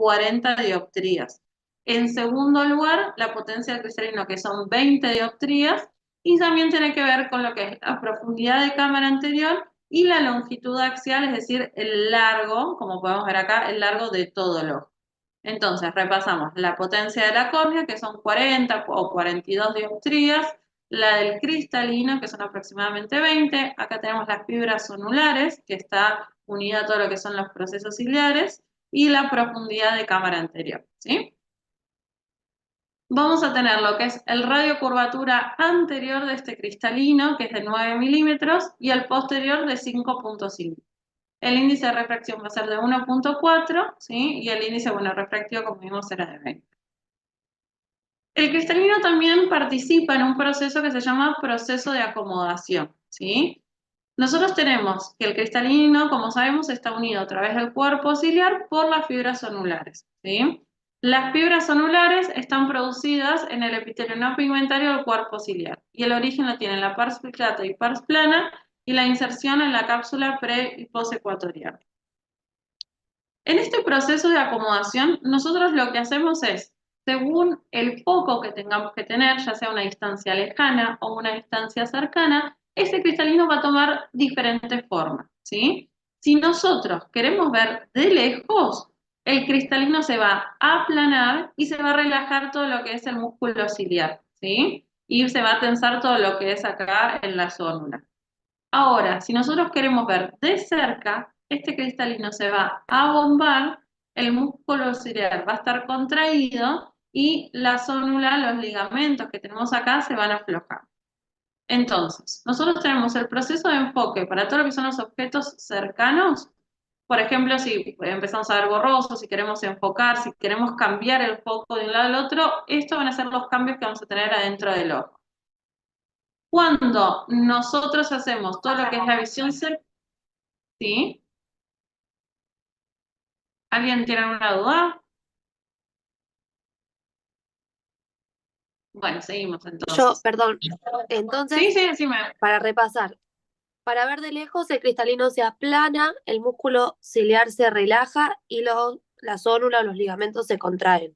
40 dioptrías. En segundo lugar, la potencia del cristalino, que son 20 dioptrías, y también tiene que ver con lo que es la profundidad de cámara anterior y la longitud axial, es decir, el largo, como podemos ver acá, el largo de todo el ojo. Entonces, repasamos la potencia de la córnea, que son 40 o 42 dioptrías, la del cristalino, que son aproximadamente 20, acá tenemos las fibras zonulares, que está unida a todo lo que son los procesos ciliares, y la profundidad de cámara anterior, ¿sí? Vamos a tener lo que es el radio curvatura anterior de este cristalino, que es de 9 milímetros, y el posterior de 5,5. El índice de refracción va a ser de 1,4, ¿sí? Y el índice, bueno, refractivo, como vimos, era de 20. El cristalino también participa en un proceso que se llama proceso de acomodación, ¿sí? Nosotros tenemos que el cristalino, como sabemos, está unido a través del cuerpo ciliar por las fibras zonulares, ¿sí? Las fibras zonulares están producidas en el epitelio no pigmentario del cuerpo ciliar y el origen lo tienen la pars filtrata y pars plana y la inserción en la cápsula pre- y postecuatorial. En este proceso de acomodación, nosotros lo que hacemos es, según el foco que tengamos que tener, ya sea una distancia lejana o una distancia cercana, ese cristalino va a tomar diferentes formas, ¿sí? Si nosotros queremos ver de lejos, el cristalino se va a aplanar y se va a relajar todo lo que es el músculo ciliar, ¿sí? Y se va a tensar todo lo que es acá en la zónula. Ahora, si nosotros queremos ver de cerca, este cristalino se va a bombar, el músculo ciliar va a estar contraído y la zónula, los ligamentos que tenemos acá se van a aflojar. Entonces, nosotros tenemos el proceso de enfoque para todo lo que son los objetos cercanos. Por ejemplo, si empezamos a ver borroso, si queremos enfocar, si queremos cambiar el foco de un lado al otro, estos van a ser los cambios que vamos a tener adentro del ojo. Cuando nosotros hacemos todo lo que es la visión cercana, ¿sí? ¿Alguien tiene alguna duda? Bueno, seguimos Yo, entonces. perdón. Sí, Entonces, sí, decime. para repasar, para ver de lejos, el cristalino se aplana, el músculo ciliar se relaja y la zónula o los ligamentos se contraen.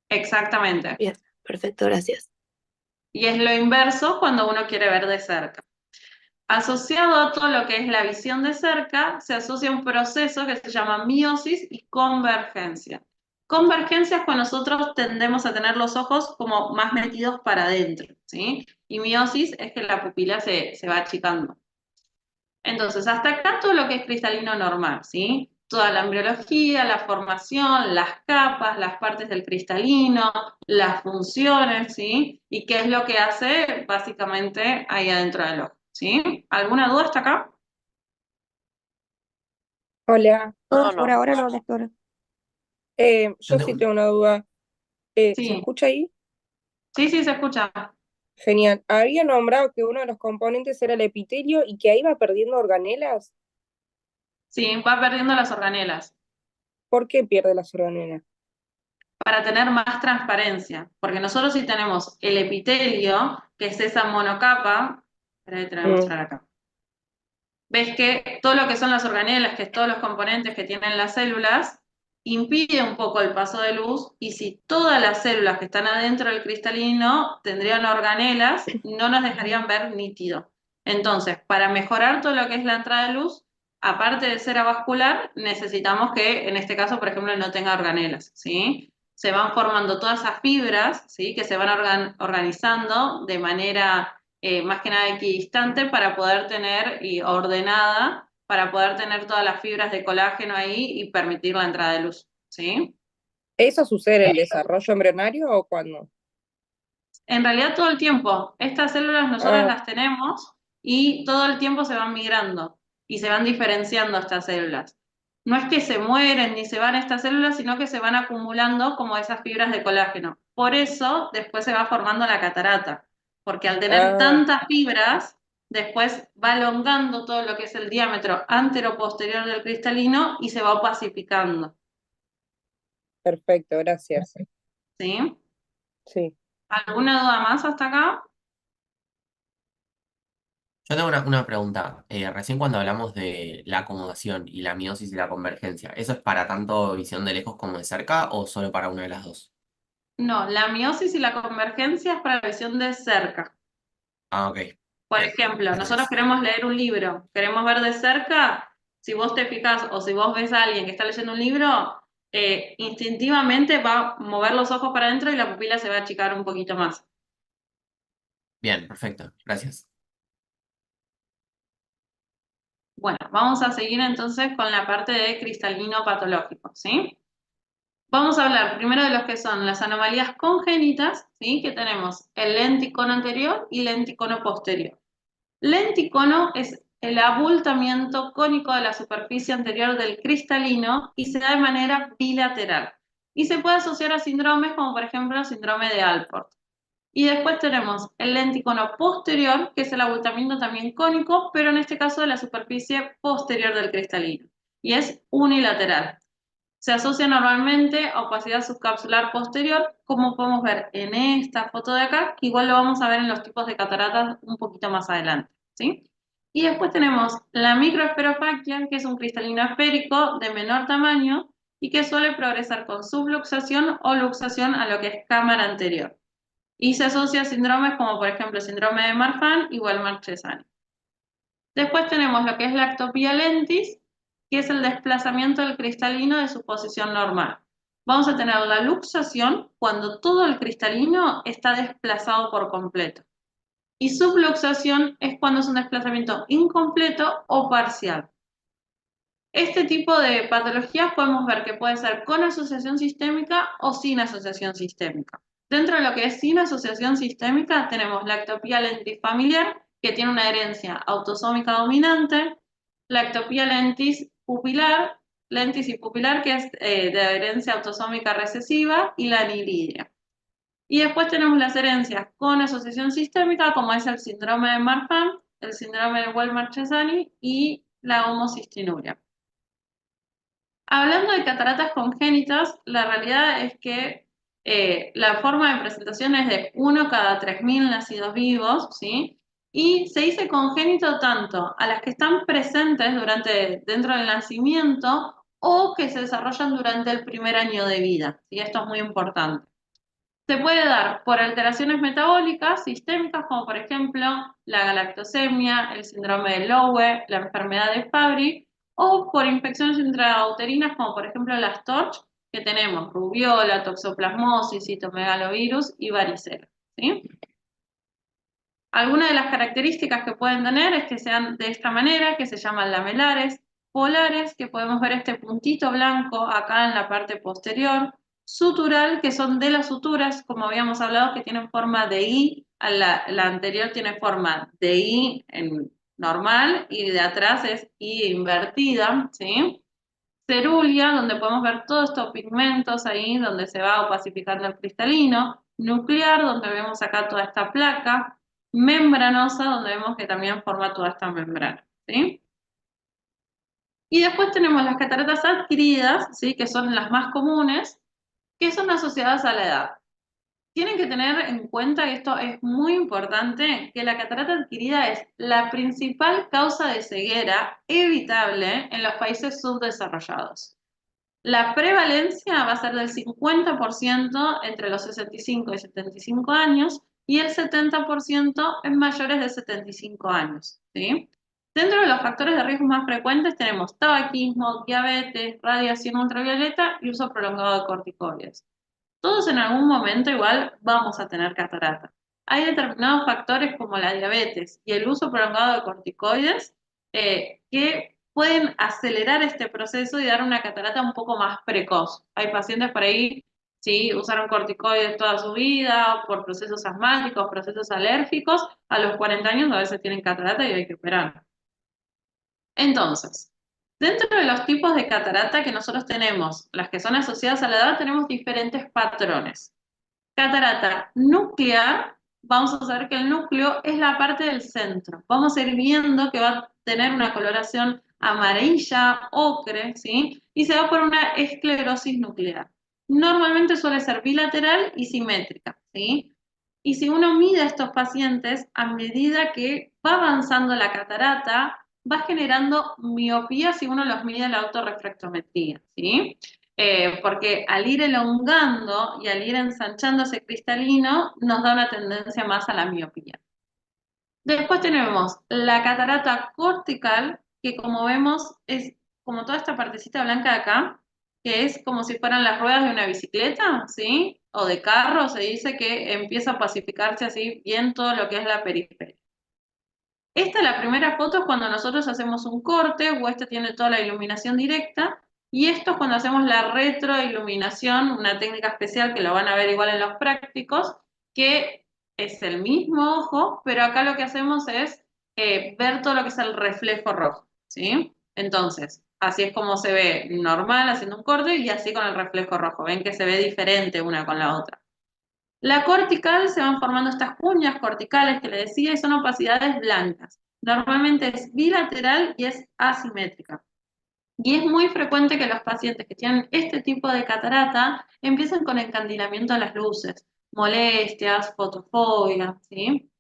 Exactamente. Bien, perfecto, gracias. Y es lo inverso cuando uno quiere ver de cerca. Asociado a todo lo que es la visión de cerca, se asocia un proceso que se llama miosis y convergencia. Convergencia es cuando nosotros tendemos a tener los ojos como más metidos para adentro, ¿sí? Y miosis es que la pupila se va achicando. Entonces, hasta acá todo lo que es cristalino normal, ¿sí? Toda la embriología, la formación, las capas, las partes del cristalino, las funciones, ¿sí? Y qué es lo que hace básicamente ahí adentro del ojo, ¿sí? ¿Alguna duda hasta acá? Hola, No, por ahora no, doctora. yo sí tengo una duda. ¿Se Sí, escucha ahí? sí, sí, se escucha. Genial. Había nombrado que uno de los componentes era el epitelio y que ahí va perdiendo organelas. Sí, va perdiendo las organelas ¿Por qué pierde las organelas? para tener más transparencia, porque nosotros sí tenemos el epitelio, que es esa monocapa, espera, te la voy a Mm, mostrar acá. Ves que todo lo que son las organelas, que es todos los componentes que tienen las células, impide un poco el paso de luz y si todas las células que están adentro del cristalino tendrían organelas, no nos dejarían ver nítido. Entonces, para mejorar todo lo que es la entrada de luz, aparte de ser avascular, necesitamos que, en este caso, por ejemplo, no tenga organelas, ¿sí? Se van formando todas esas fibras, ¿sí? Que se van organizando de manera más que nada equidistante para poder tener y ordenada para poder tener todas las fibras de colágeno ahí y permitir la entrada de luz, ¿sí? ¿Eso sucede en el desarrollo embrionario o cuándo? En realidad todo el tiempo, estas células nosotros Ah, las tenemos y todo el tiempo se van migrando y se van diferenciando estas células. No es que se mueren ni se van estas células, sino que se van acumulando como esas fibras de colágeno. Por eso después se va formando la catarata, porque al tener ah, tantas fibras, después va elongando todo lo que es el diámetro antero-posterior del cristalino y se va opacificando, perfecto, gracias. ¿sí? Sí. ¿Alguna duda más hasta acá? Yo tengo una pregunta. Recién cuando hablamos de la acomodación y la miosis y la convergencia, ¿eso es para tanto visión de lejos como de cerca o solo para una de las dos? No, la miosis y la convergencia es para la visión de cerca. Ah, ok. Por Bien, ejemplo, nosotros gracias. queremos leer un libro, queremos ver de cerca, si vos te fijas o si vos ves a alguien que está leyendo un libro, instintivamente va a mover los ojos para adentro y la pupila se va a achicar un poquito más. Bien, perfecto. Gracias. Bueno, vamos a seguir entonces con la parte de cristalino patológico, ¿sí? Vamos a hablar primero de los que son las anomalías congénitas, ¿sí? Que tenemos el lenticono anterior y lenticono posterior. Lenticono es el abultamiento cónico de la superficie anterior del cristalino y se da de manera bilateral. Y se puede asociar a síndromes como por ejemplo el síndrome de Alport. Y después tenemos el lenticono posterior, que es el abultamiento también cónico, pero en este caso de la superficie posterior del cristalino. Y es unilateral. Se asocia normalmente a opacidad subcapsular posterior, como podemos ver en esta foto de acá, que igual lo vamos a ver en los tipos de cataratas un poquito más adelante, ¿sí? Y después tenemos la microesferofaquia, que es un cristalino esférico de menor tamaño y que suele progresar con subluxación o luxación a lo que es cámara anterior. Y se asocia a síndromes como por ejemplo el síndrome de Marfan y Welmer-Chesaning. Después tenemos lo que es la ectopía lentis, que es el desplazamiento del cristalino de su posición normal. Vamos a tener la luxación cuando todo el cristalino está desplazado por completo. Y subluxación es cuando es un desplazamiento incompleto o parcial. Este tipo de patologías podemos ver que puede ser con asociación sistémica o sin asociación sistémica. Dentro de lo que es sin asociación sistémica tenemos la ectopía lentis familiar, que tiene una herencia autosómica dominante, la ectopía lentis y pupilar, que es de herencia autosómica recesiva, y la aniridia. Y después tenemos las herencias con asociación sistémica, como es el síndrome de Marfan, el síndrome de Welmer-Chesaning y la homocistinuria. Hablando de cataratas congénitas, la realidad es que la forma de presentación es de 1 cada 3.000 nacidos vivos, ¿sí? Y se dice congénito tanto a las que están presentes dentro del nacimiento o que se desarrollan durante el primer año de vida, ¿sí? Esto es muy importante. Se puede dar por alteraciones metabólicas sistémicas, como por ejemplo la galactosemia, el síndrome de Lowe, la enfermedad de Fabry, o por infecciones intrauterinas, como por ejemplo las TORCH, que tenemos rubiola, toxoplasmosis, citomegalovirus y varicela, ¿sí? Algunas de las características que pueden tener es que sean de esta manera, que se llaman lamelares, polares, que podemos ver este puntito blanco acá en la parte posterior, sutural, que son de las suturas, como habíamos hablado, que tienen forma de I, la anterior tiene forma de I en normal y de atrás es I invertida, ¿sí? Cerulia, donde podemos ver todos estos pigmentos ahí, donde se va opacificando el cristalino, nuclear, donde vemos acá toda esta placa, membranosa, donde vemos que también forma toda esta membrana, ¿sí? Y después tenemos las cataratas adquiridas, ¿sí? Que son las más comunes, que son asociadas a la edad. Tienen que tener en cuenta, y esto es muy importante, que la catarata adquirida es la principal causa de ceguera evitable en los países subdesarrollados. La prevalencia va a ser del 50% entre los 65 y 75 años y el 70% en mayores de 75 años, ¿sí? Dentro de los factores de riesgo más frecuentes tenemos tabaquismo, diabetes, radiación ultravioleta y uso prolongado de corticoides. Todos en algún momento igual vamos a tener catarata. Hay determinados factores como la diabetes y el uso prolongado de corticoides que pueden acelerar este proceso y dar una catarata un poco más precoz. Hay pacientes por ahí, sí, usaron corticoides toda su vida por procesos asmáticos, procesos alérgicos, a los 40 años a veces tienen catarata y hay que operar. Entonces, dentro de los tipos de catarata que nosotros tenemos, las que son asociadas a la edad, tenemos diferentes patrones. Catarata nuclear, vamos a saber que el núcleo es la parte del centro. Vamos a ir viendo que va a tener una coloración amarilla, ocre, ¿sí? Y se va por una esclerosis nuclear. Normalmente suele ser bilateral y simétrica, ¿sí? Y si uno mide a estos pacientes, a medida que va avanzando la catarata, va generando miopía si uno los mide en la autorrefractometría, ¿sí? Porque al ir elongando y al ir ensanchando ese cristalino, nos da una tendencia más a la miopía. Después tenemos la catarata cortical, que como vemos es como toda esta partecita blanca de acá, que es como si fueran las ruedas de una bicicleta, ¿sí? O de carro, se dice que empieza a pacificarse así bien todo lo que es la periferia. Esta, la primera foto, es cuando nosotros hacemos un corte, o este tiene toda la iluminación directa, y esto es cuando hacemos la retroiluminación, una técnica especial que lo van a ver igual en los prácticos, que es el mismo ojo, pero acá lo que hacemos es ver todo lo que es el reflejo rojo, ¿sí? Entonces, así es como se ve normal haciendo un corte y así con el reflejo rojo. Ven que se ve diferente una con la otra. La cortical, se van formando estas cuñas corticales que le decía y son opacidades blancas. Normalmente es bilateral y es asimétrica. Y es muy frecuente que los pacientes que tienen este tipo de catarata empiecen con encandilamiento de las luces, molestias, fotofobia, ¿sí?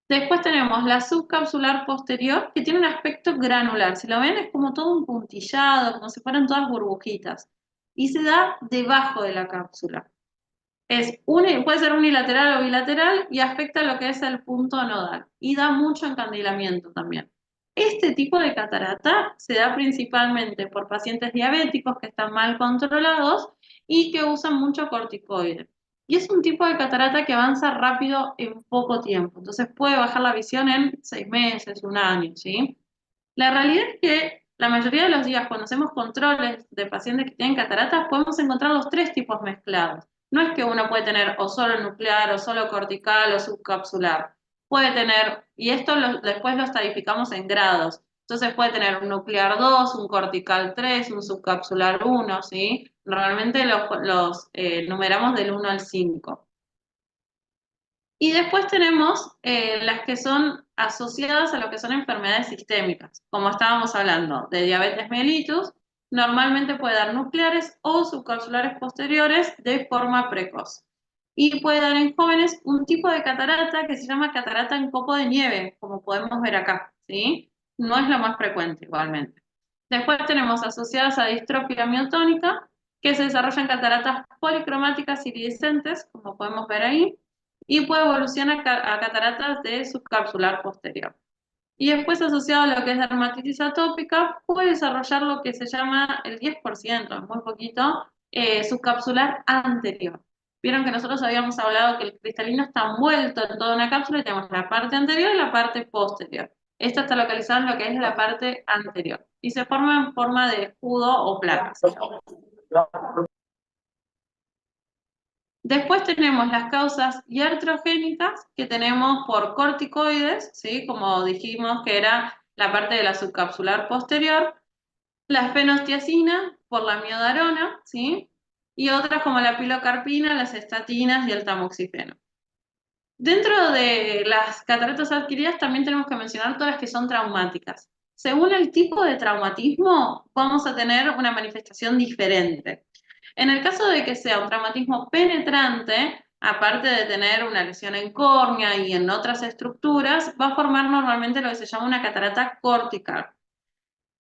Después tenemos la subcapsular posterior, que tiene un aspecto granular. Si lo ven, es como todo un puntillado, como si fueran todas burbujitas. Y se da debajo de la cápsula. Puede ser unilateral o bilateral y afecta lo que es el punto nodal y da mucho encandilamiento también. Este tipo de catarata se da principalmente por pacientes diabéticos que están mal controlados y que usan mucho corticoide. Y es un tipo de catarata que avanza rápido en poco tiempo, entonces puede bajar la visión en 6 meses, un año, ¿sí? La realidad es que la mayoría de los días cuando hacemos controles de pacientes que tienen cataratas podemos encontrar los tres tipos mezclados. No es que uno puede tener o solo nuclear o solo cortical o subcapsular. Puede tener, y esto después lo estadificamos en grados. Entonces puede tener un nuclear 2, un cortical 3, un subcapsular 1, ¿sí? Normalmente los numeramos del 1 al 5. Y después tenemos las que son asociadas a lo que son enfermedades sistémicas, como estábamos hablando, de diabetes mellitus, normalmente puede dar nucleares o subcapsulares posteriores de forma precoz. Y puede dar en jóvenes un tipo de catarata que se llama catarata en copo de nieve, como podemos ver acá, ¿sí? No es lo más frecuente igualmente. Después tenemos asociadas a distrofia miotónica, que se desarrollan cataratas policromáticas iridescentes, como podemos ver ahí, y puede evolucionar a cataratas de subcapsular posterior. Y después asociado a lo que es dermatitis atópica, puede desarrollar lo que se llama el 10%, muy poquito, subcapsular anterior. Vieron que nosotros habíamos hablado que el cristalino está envuelto en toda una cápsula y tenemos la parte anterior y la parte posterior. Esta está localizada en lo que es la parte anterior y se forma en forma de escudo o placa. Después tenemos las causas iatrogénicas que tenemos por corticoides, ¿sí? Como dijimos que era la parte de la subcapsular posterior, la fenostiacina por la miodarona, ¿sí? Y otras como la pilocarpina, las estatinas y el tamoxifeno. Dentro de las cataratas adquiridas también tenemos que mencionar todas las que son traumáticas. Según el tipo de traumatismo, vamos a tener una manifestación diferente. En el caso de que sea un traumatismo penetrante, aparte de tener una lesión en córnea y en otras estructuras, va a formar normalmente lo que se llama una catarata cortical.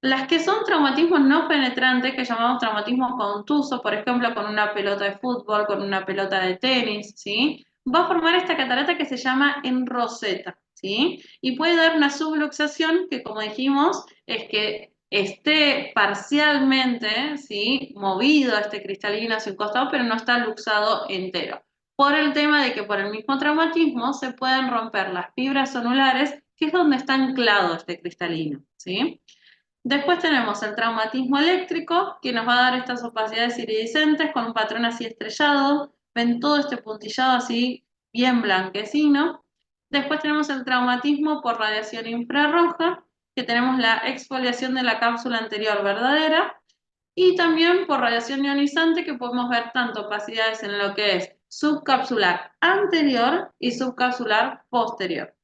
Las que son traumatismos no penetrantes, que llamamos traumatismo contuso, por ejemplo, con una pelota de fútbol, con una pelota de tenis, ¿sí? Va a formar esta catarata que se llama en roseta, ¿sí? Y puede dar una subluxación que, como dijimos, es que esté parcialmente, ¿sí? Movido este cristalino hacia un costado, pero no está luxado entero. Por el tema de que por el mismo traumatismo se pueden romper las fibras zonulares, que es donde está anclado este cristalino, ¿sí? Después tenemos el traumatismo eléctrico, que nos va a dar estas opacidades iridiscentes con un patrón así estrellado. Ven todo este puntillado así bien blanquecino. Después tenemos el traumatismo por radiación infrarroja, que tenemos la exfoliación de la cápsula anterior verdadera. Y también por radiación ionizante, que podemos ver tanto opacidades en lo que es subcapsular anterior y subcapsular posterior.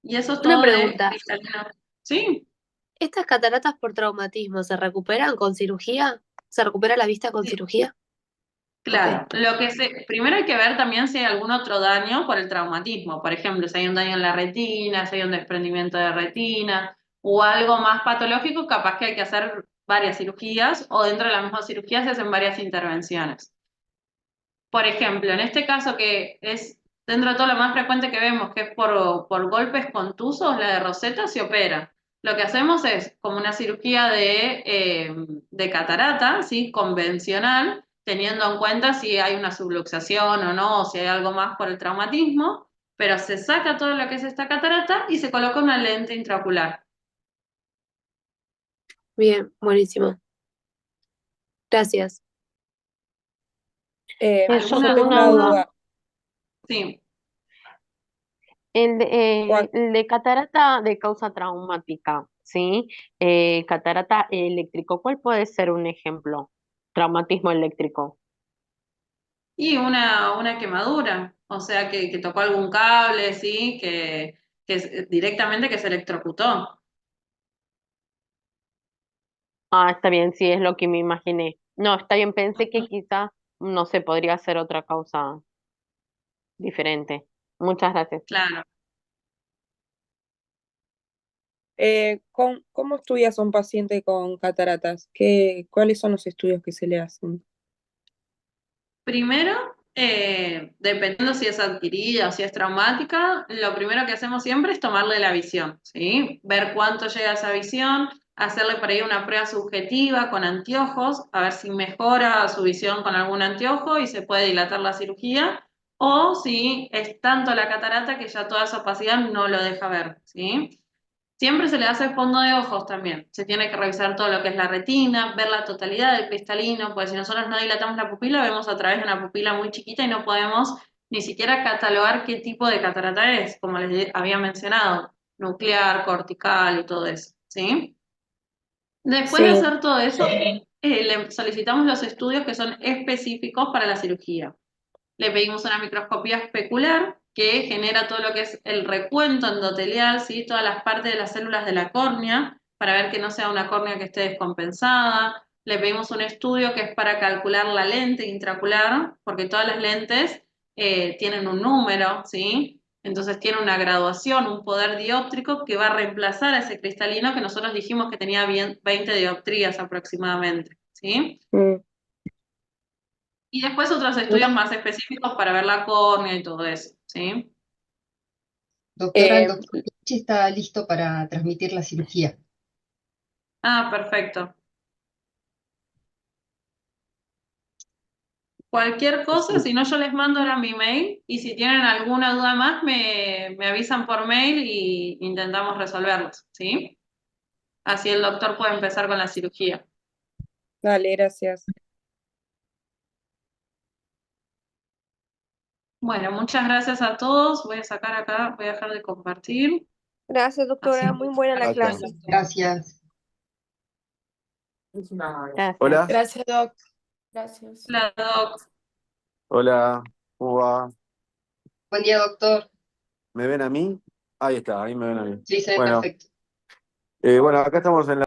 Y eso es Una todo de pregunta, cristalino. ¿Sí? ¿estas cataratas por traumatismo se recuperan con cirugía? ¿Se recupera la vista con Sí. cirugía? Claro, Ok, primero hay que ver también si hay algún otro daño por el traumatismo. Por ejemplo, si hay un daño en la retina, si hay un desprendimiento de retina o algo más patológico, capaz que hay que hacer varias cirugías o dentro de la misma cirugía se hacen varias intervenciones. Por ejemplo, en este caso que es dentro de todo lo más frecuente que vemos, que es por golpes contusos, la de Rosetta se opera. Lo que hacemos es como una cirugía de catarata, ¿sí? Convencional, teniendo en cuenta si hay una subluxación o no, o si hay algo más por el traumatismo, pero se saca todo lo que es esta catarata y se coloca una lente intraocular. bien, buenísimo. Gracias. Yo ¿Alguna Yo tengo una una duda. duda. Sí. Juan, El de catarata de causa traumática, ¿sí? Catarata eléctrico, ¿cuál puede ser un ejemplo? Traumatismo eléctrico. Y una quemadura, o sea, que tocó algún cable, ¿sí? Directamente que se electrocutó. Ah, está bien, sí, es lo que me imaginé. No, está bien, pensé que quizá, no sé, podría ser otra causa diferente. Muchas gracias. Claro. ¿cómo estudias a un paciente con cataratas? ¿Cuáles son los estudios que se le hacen? Primero, dependiendo si es adquirida o si es traumática, lo primero que hacemos siempre es tomarle la visión, ¿sí? Ver cuánto llega esa visión, hacerle por ahí una prueba subjetiva con anteojos, a ver si mejora su visión con algún anteojo y se puede dilatar la cirugía, o si es tanto la catarata que ya toda esa opacidad no lo deja ver, ¿sí? Siempre se le hace fondo de ojos también. Se tiene que revisar todo lo que es la retina, ver la totalidad del cristalino, porque si nosotros no dilatamos la pupila, vemos a través de una pupila muy chiquita y no podemos ni siquiera catalogar qué tipo de catarata es, como les había mencionado, nuclear, cortical y todo eso, ¿sí? Después de Sí, hacer todo eso, le solicitamos los estudios que son específicos para la cirugía. Le pedimos una microscopía especular que genera todo lo que es el recuento endotelial, ¿sí? Todas las partes de las células de la córnea, para ver que no sea una córnea que esté descompensada. Le pedimos un estudio que es para calcular la lente intraocular, porque todas las lentes tienen un número, ¿sí? Entonces tiene una graduación, un poder dióptrico que va a reemplazar a ese cristalino que nosotros dijimos que tenía 20 dioptrías aproximadamente, ¿sí? mm, Y después otros estudios más específicos para ver la córnea y todo eso, ¿sí? Doctora, el eh, doctor Pichi está listo para transmitir la cirugía. Ah, perfecto. Cualquier cosa, si no yo les mando ahora mi mail y si tienen alguna duda más me avisan por mail y intentamos resolverlos, ¿sí? Así el doctor puede empezar con la cirugía. dale, gracias. Bueno, muchas gracias a todos. Voy a sacar acá, voy a dejar de compartir. Gracias, Así. doctora. Muy buena la Gracias. clase. Gracias. Gracias. Hola, Gracias, Doc. Gracias. La doc. hola, ¿cómo va? Buen día, doctor. ¿Me ven a mí? Ahí está, ahí me ven a mí. Sí, se ve Bueno, perfecto. bueno, acá estamos en la